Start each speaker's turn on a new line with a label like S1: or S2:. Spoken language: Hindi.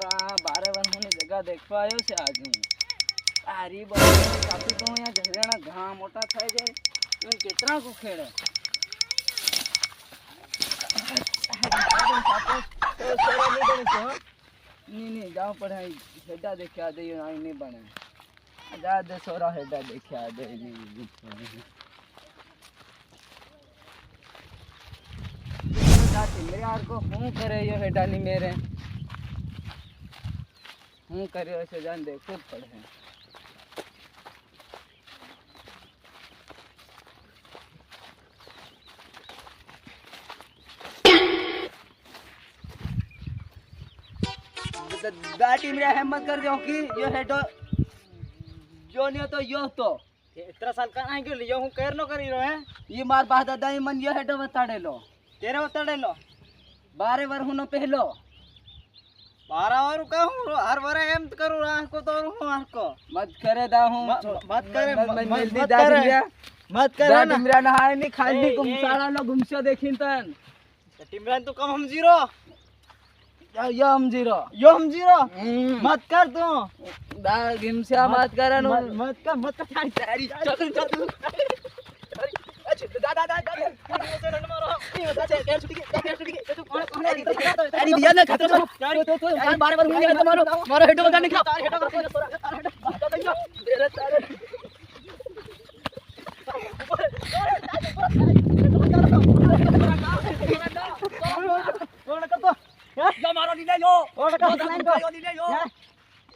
S1: सोरा 12 वर्षों जगह देखवा आयो से आज हूँ तारी बात काफी तो यहाँ झगड़ा घा मोटा થાય જાય इन कितना को खेड़े नहीं जाओ पढ़ाई हेडा देखा दे आई नहीं बने जा दे सोरा हेडा देखा दे मेरे यार को हूँ करे ये हेडा नहीं मेरे हूँ करे ऐसे जान दे खुद पढ़े गाड़ी मेरा हिम्मत कर दो कि यो हेडो जो नहीं तो यो तो
S2: इतना साल का नहीं क्यों हूँ केर नो करी रो है
S1: ये मार बात दादा मन यो हेडो बताड़े लो
S2: तेरे बताड़े लो
S1: 12 वर्ष हुनो पहलो
S2: 12 वर का हूँ हर वर एम करूँ राह को तो हूँ हर को
S1: मत करे दा हूँ
S2: मत करे
S1: मत करे ना टिमरा नहाए नहीं खाली गुमसाड़ा लो गुमसो देखिन तन
S2: टिमरा तो कम हम जीरो
S1: यो हम जीरो
S2: मत कर तू
S1: दा गिमसा मत करे नो
S2: मत कर तारी चल दादा
S1: अरे दिया ना खत्म तो 12 बार हुई है मारो हेडो बता निकलो मारो दी ले लो